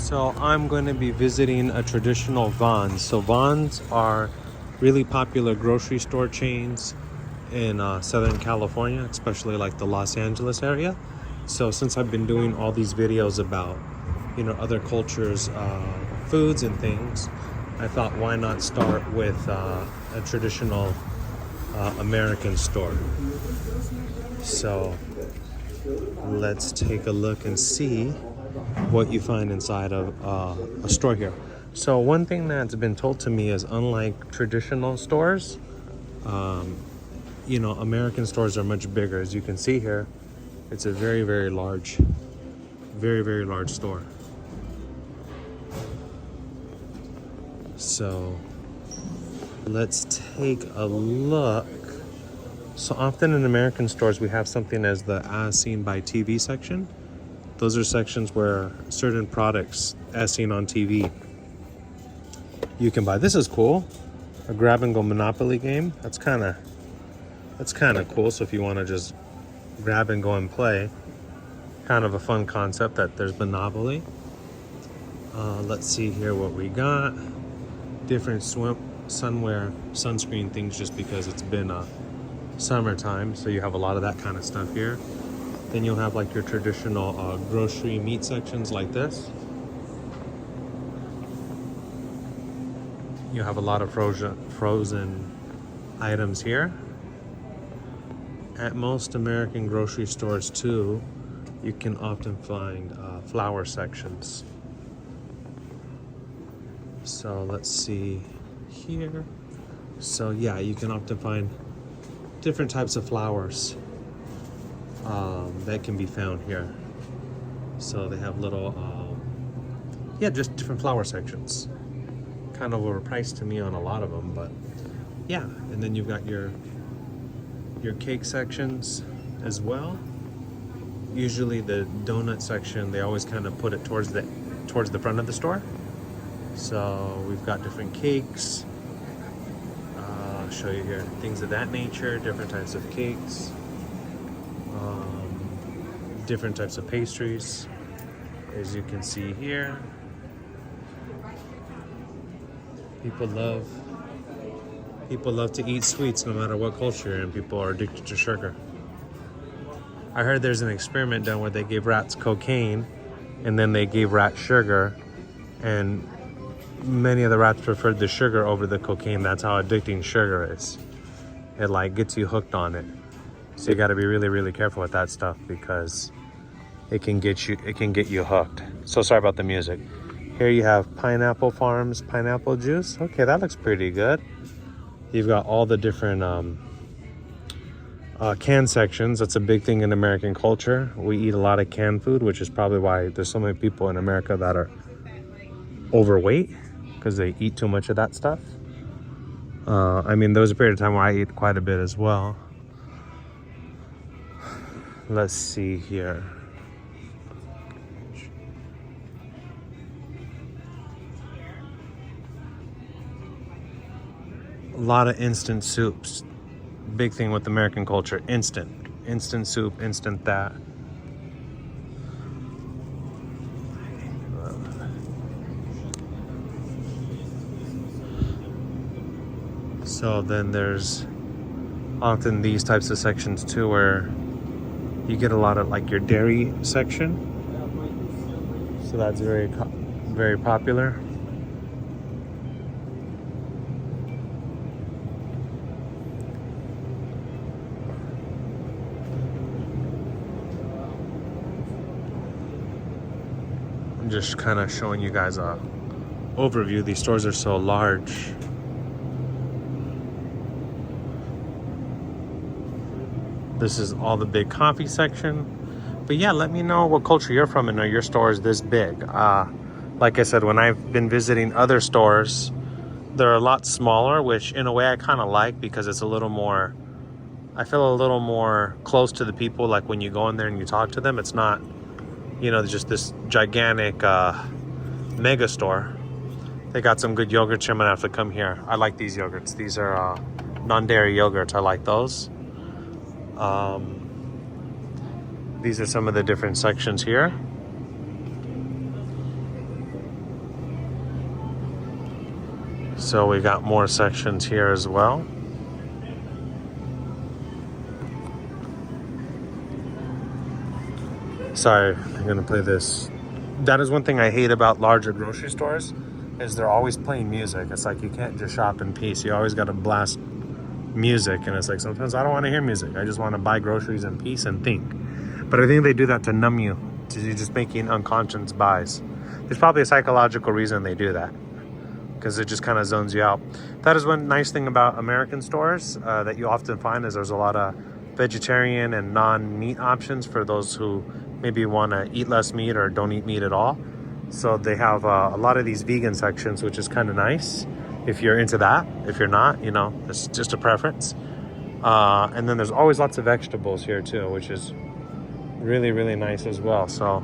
So I'm going to be visiting a traditional Vons. So Vons are really popular grocery store chains in Southern California, especially like the Los Angeles area. So since I've been doing all these videos about, other cultures, foods and things, I thought why not start with a traditional American store. So let's take a look and see what you find inside of a store here. So one thing that's been told to me is, unlike traditional stores, American stores are much bigger. As you can see here, it's a very, very large store. So let's take a look. So often in American stores, we have something as the as seen by TV section. Those are sections where certain products as seen on TV you can buy. This is cool. A grab and go Monopoly game. That's kind of cool. So if you want to just grab and go and play, kind of a fun concept that there's Monopoly. Let's see here what we got. Different sunscreen things, just because it's been summertime, so you have a lot of that kind of stuff here. Then you'll have like your traditional grocery meat sections like this. You have a lot of frozen items here. At most American grocery stores too, you can often find flour sections. So let's see here. So yeah, you can often find different types of flours that can be found here. So they have little, just different flour sections. Kind of overpriced to me on a lot of them, but yeah. And then you've got your cake sections as well. Usually the donut section, they always kind of put it towards the front of the store. So we've got different cakes. I'll show you here, things of that nature, different types of cakes, different types of pastries, as you can see here. People love to eat sweets no matter what culture, and people are addicted to sugar. I heard there's an experiment done where they gave rats cocaine and then they gave rats sugar, and many of the rats preferred the sugar over the cocaine. That's how addicting sugar is. It like gets you hooked on it. So you got to be really, really careful with that stuff, because it can get you hooked. So sorry about the music. Here you have Pineapple Farms pineapple juice. Okay, that looks pretty good. You've got all the different can sections. That's a big thing in American culture. We eat a lot of canned food, which is probably why there's so many people in America that are overweight, because they eat too much of that stuff. There was a period of time where I ate quite a bit as well. Let's see here. A lot of instant soups. Big thing with American culture. Instant soup, instant that. So then there's often these types of sections too, where you get a lot of like your dairy section. So that's very, very popular. I'm just kind of showing you guys a overview. These stores are so large. This is all the big coffee section. But yeah, let me know what culture you're from and know your store is this big. Like I said, when I've been visiting other stores, they're a lot smaller, which in a way I kind of like, because it's a little more, I feel a little more close to the people. Like when you go in there and you talk to them, it's not, just this gigantic mega store. They got some good yogurts here. I'm gonna have to come here. I like these yogurts. These are non-dairy yogurts. I like those. These are some of the different sections here. So we got more sections here as well. Sorry, I'm gonna play this. That is one thing I hate about larger grocery stores, is they're always playing music. It's like you can't just shop in peace. You always gotta blast music, and it's like sometimes I don't want to hear music. I just want to buy groceries in peace and think. But I think they do that to numb you, to you just making unconscious buys. There's probably a psychological reason they do that, because it just kind of zones you out. That is one nice thing about American stores that you often find, is there's a lot of vegetarian and non-meat options for those who maybe want to eat less meat or don't eat meat at all. So they have a lot of these vegan sections, which is kind of nice if you're into that. If you're not, it's just a preference. And then there's always lots of vegetables here too, which is really, really nice as well. So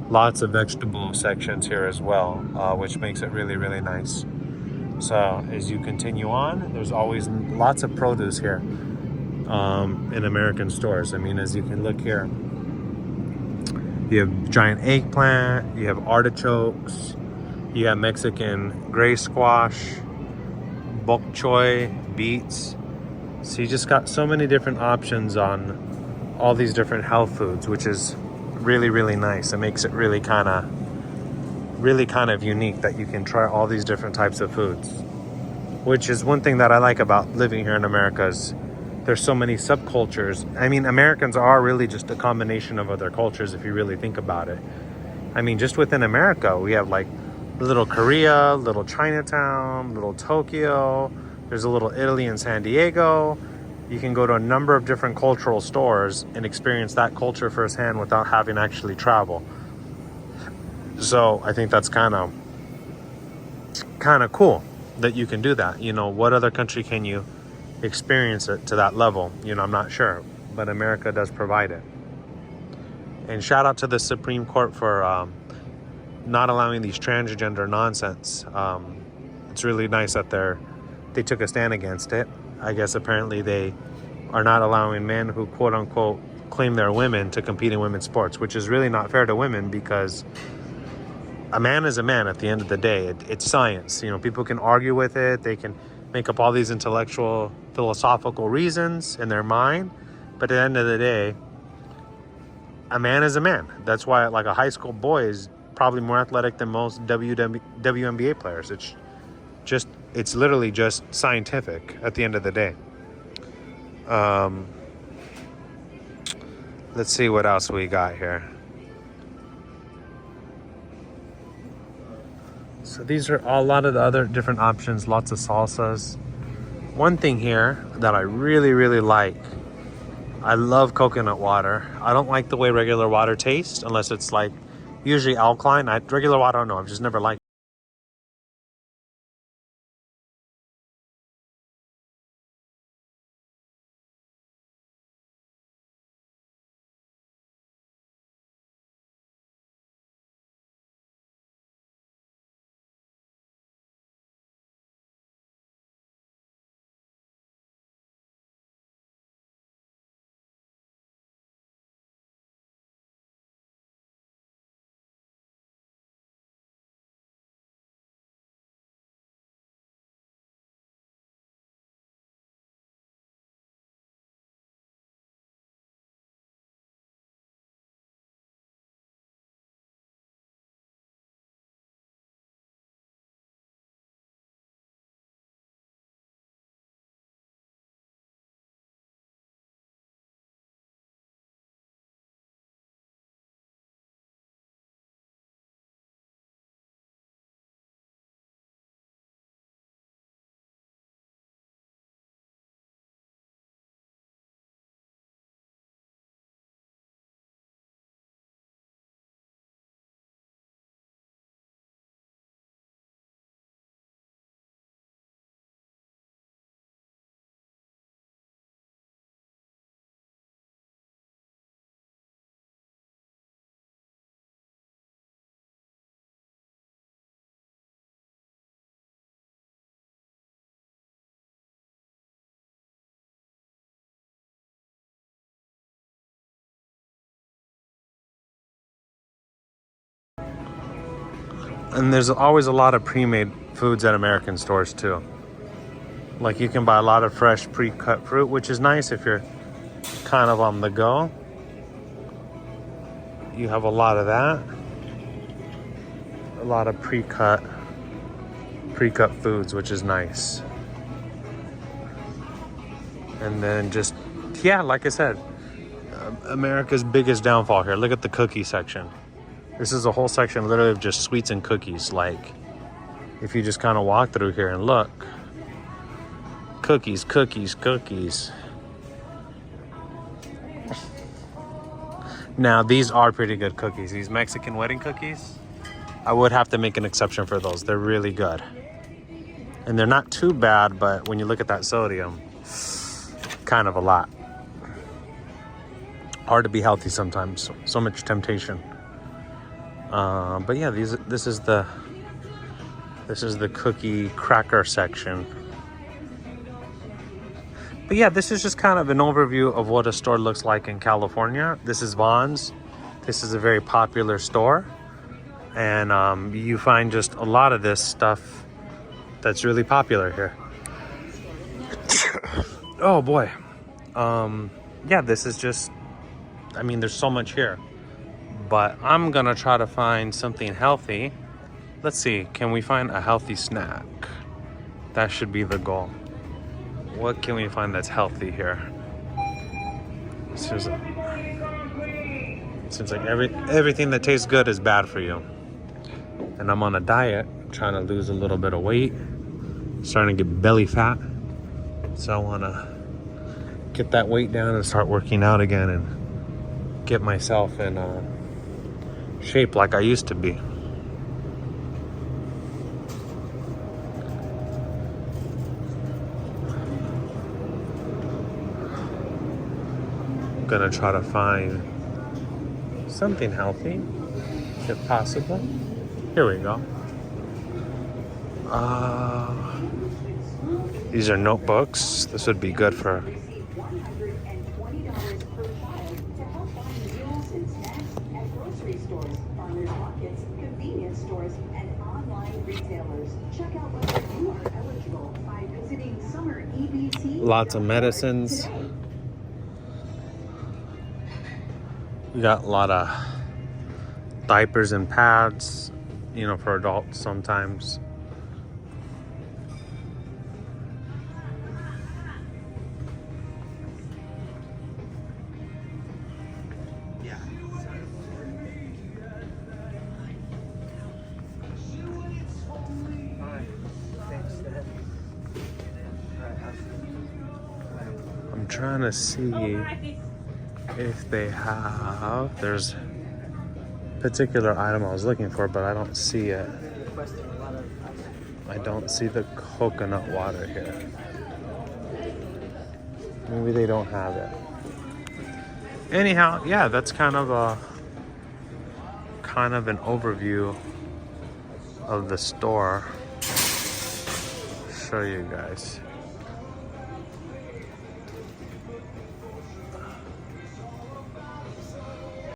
lots of vegetable sections here as well, which makes it really, really nice. So as you continue on, there's always lots of produce here in American stores. I mean, as you can look here, you have giant eggplant, you have artichokes, you got Mexican gray squash, bok choy, beets. So you just got so many different options on all these different health foods, which is really, really nice. It makes it really kind of unique that you can try all these different types of foods, which is one thing that I like about living here in America, is there's so many subcultures. I mean, Americans are really just a combination of other cultures if you really think about it. I mean, just within America, we have like little Korea, little Chinatown, little Tokyo. There's a little Italy in San Diego. You can go to a number of different cultural stores and experience that culture firsthand without having to actually travel. So I think that's kind of cool that you can do that. What other country can you experience it to that level? I'm not sure, but America does provide it. And shout out to the Supreme Court for not allowing these transgender nonsense. It's really nice that they took a stand against it. I guess apparently they are not allowing men who quote unquote claim they're women to compete in women's sports, which is really not fair to women, because a man is a man at the end of the day. It's science. People can argue with it. They can make up all these intellectual, philosophical reasons in their mind. But at the end of the day, a man is a man. That's why like a high school boy is probably more athletic than most WNBA players. It's literally just scientific at the end of the day. Let's see what else we got here. So these are a lot of the other different options, lots of salsas. One thing here that I really, really like, I love coconut water. I don't like the way regular water tastes unless it's like usually alkaline. Regular water, I don't know, I've just never liked. And there's always a lot of pre-made foods at American stores too. Like you can buy a lot of fresh pre-cut fruit, which is nice if you're kind of on the go. You have a lot of that. A lot of pre-cut foods, which is nice. And then just, yeah, like I said, America's biggest downfall here. Look at the cookie section. This is a whole section literally of just sweets and cookies. Like, if you just kind of walk through here and look, cookies, cookies, cookies. Now, these are pretty good cookies. These Mexican wedding cookies, I would have to make an exception for those. They're really good. And they're not too bad, but when you look at that sodium, kind of a lot. Hard to be healthy sometimes. So much temptation. But yeah, this is the cookie cracker section. But yeah, this is just kind of an overview of what a store looks like in California. This is Vons. This is a very popular store. And you find just a lot of this stuff that's really popular here. Oh boy. Yeah, this is just, I mean, there's so much here. But I'm gonna try to find something healthy. Let's see, can we find a healthy snack? That should be the goal. What can we find that's healthy here? Seems like everything that tastes good is bad for you. And I'm on a diet, trying to lose a little bit of weight. Starting to get belly fat. So I wanna get that weight down and start working out again and get myself in shape like I used to be. Gonna try to find something healthy if possible. Here we go. These are notebooks. This would be good for lots of medicines. We got a lot of diapers and pads, you know, for adults sometimes. I'm trying to see if they have, there's a particular item I was looking for, but I don't see it. I don't see the coconut water here. Maybe they don't have it. Anyhow, yeah, that's kind of an overview of the store. Show you guys.